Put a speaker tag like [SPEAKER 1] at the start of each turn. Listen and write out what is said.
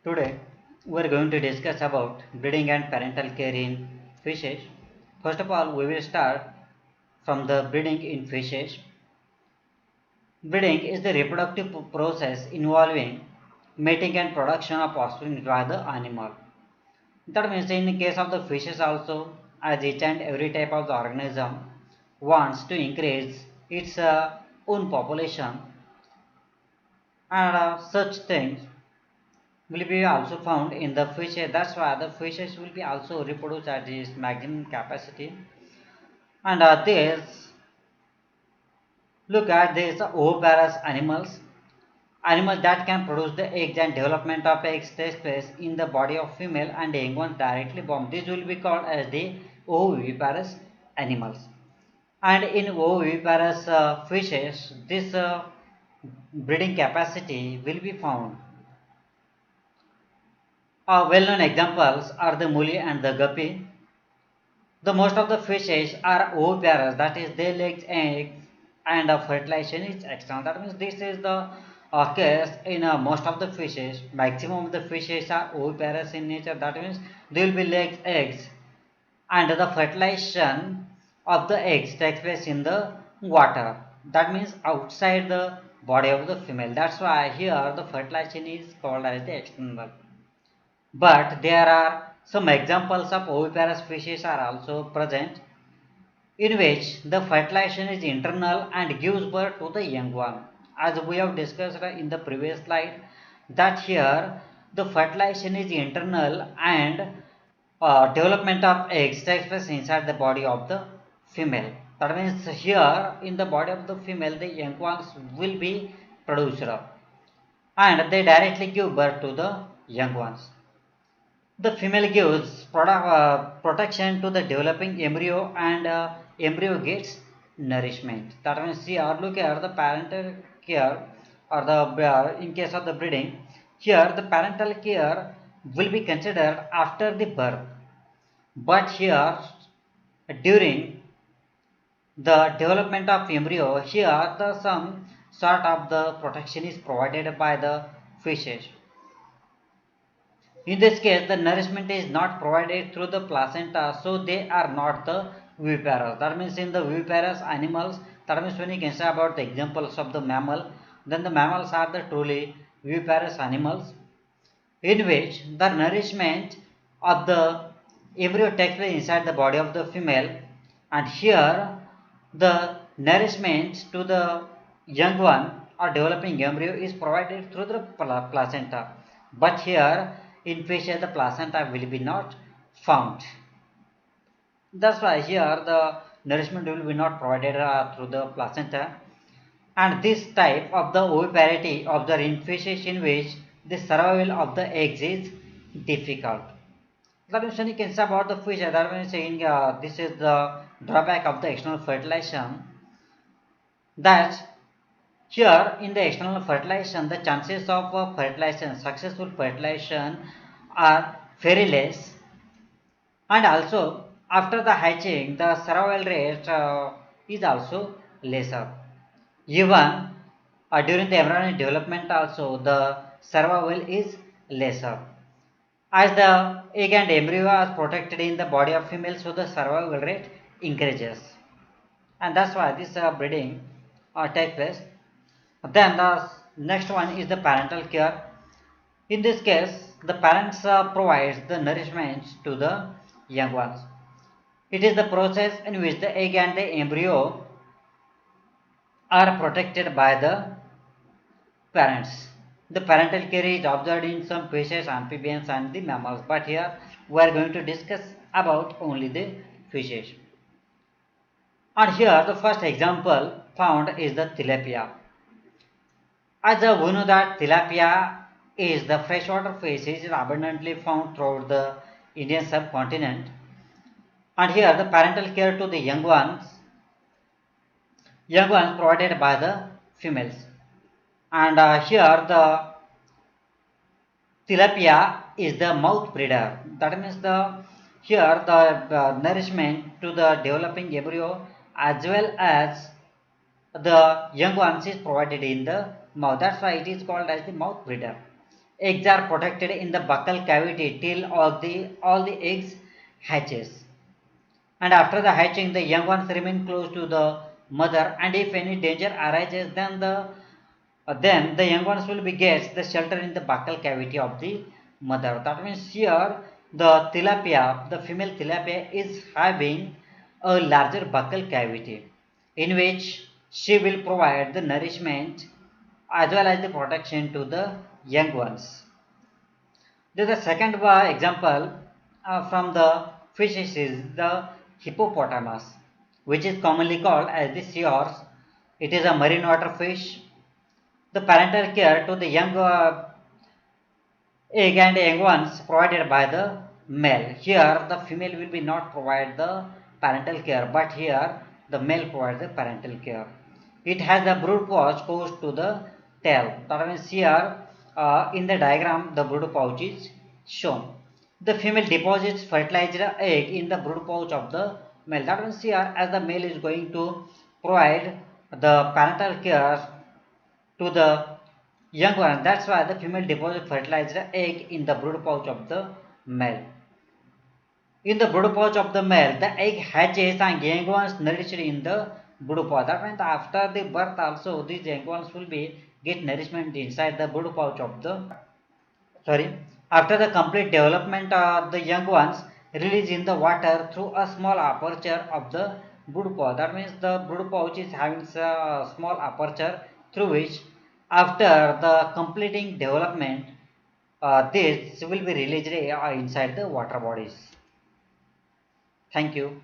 [SPEAKER 1] Today we are going to discuss about breeding and parental care in fishes. First of all, we will start from the breeding in fishes. Breeding is the reproductive process involving mating and production of offspring by the animal. That means in the case of the fishes also, as each and every type of the organism wants to increase its own population, and such things will be also found in the fishes. That's why the fishes will be also reproduce at its maximum capacity. And this look at these oviparous animals that can produce the eggs, and development of eggs takes place in the body of female and young ones directly born. This will be called as the oviparous animals. And in oviparous fishes, this breeding capacity will be found. Well-known examples are the muli and the guppy. The most of the fishes are oviparous, that is, they lay eggs and fertilization is external. That means this is the case in most of the fishes. Maximum of the fishes are oviparous in nature. That means they will be laying eggs, and the fertilization of the eggs takes place in the water. That means outside the body of the female. That's why here the fertilization is called as the external. But there are some examples of oviparous fishes are also present, in which the fertilization is internal and gives birth to the young one. As we have discussed in the previous slide, that here the fertilization is internal and development of eggs takes place inside the body of the female. That means here in the body of the female, the young ones will be produced and they directly give birth to the young ones. The female gives protection to the developing embryo, and embryo gets nourishment. That means here look here the parental care, or the in case of the breeding, here the parental care will be considered after the birth, but here during the development of embryo, here the some sort of the protection is provided by the fishes. In this case, the nourishment is not provided through the placenta, so they are not the viviparous. That means in the viviparous animals, that means when you can say about the examples of the mammal, then the mammals are the truly viviparous animals, in which the nourishment of the embryo takes place inside the body of the female, and here the nourishment to the young one or developing embryo is provided through the placenta. But here in fishes the placenta will be not found. That's why here the nourishment will be not provided through the placenta, and this type of the oviparity observed in fishes, in which the survival of the eggs is difficult. That means when you can say about the fish, that means saying this is the drawback of the external fertilization, that here in the external fertilization the chances of fertilization, successful fertilization, are very less, and also after the hatching the survival rate is also lesser. Even during the embryonic development also the survival is lesser. As the egg and embryo are protected in the body of female, so the survival rate increases, and that's why this breeding takes place. Then the next one is the parental care. In this case, the parents provides the nourishment to the young ones. It is the process in which the egg and the embryo are protected by the parents. The parental care is observed in some fishes, amphibians, and the mammals, but here we are going to discuss about only the fishes. And here the first example found is the tilapia. As we know that tilapia is the freshwater fish, is abundantly found throughout the Indian subcontinent. And here the parental care to the young ones provided by the females. And here the tilapia is the mouth breeder. That means the here the nourishment to the developing embryo as well as the young ones is provided in the mouth. That's why it is called as the mouth breeder. eggs are protected in the buccal cavity till all the eggs hatches. And after the hatching, the young ones remain close to the mother, and if any danger arises, then the young ones will be gets the shelter in the buccal cavity of the mother. That means here the tilapia, the female tilapia, is having a larger buccal cavity in which she will provide the nourishment as well as the protection to the young ones. Then the second example from the fishes is the hippopotamus, which is commonly called as the seahorse. It is a marine water fish. The parental care to the young egg and young ones provided by the male. Here the female will be not provide the parental care, but here the male provides the parental care. It has the brood pouch close to the tail. That means here in the diagram the brood pouch is shown. The female deposits fertilized egg in the brood pouch of the male. That means here as the male is going to provide the parental care to the young one. That's why the female deposits fertilized egg in the brood pouch of the male. In the brood pouch of the male, the egg hatches and young ones nourished in the brood pouch. That means after the birth also these young ones will be get nourishment inside the brood pouch of the after the complete development the young ones release in the water through a small aperture of the brood pouch. That means the brood pouch is having a small aperture through which after the completing development this will be released inside the water bodies. Thank you.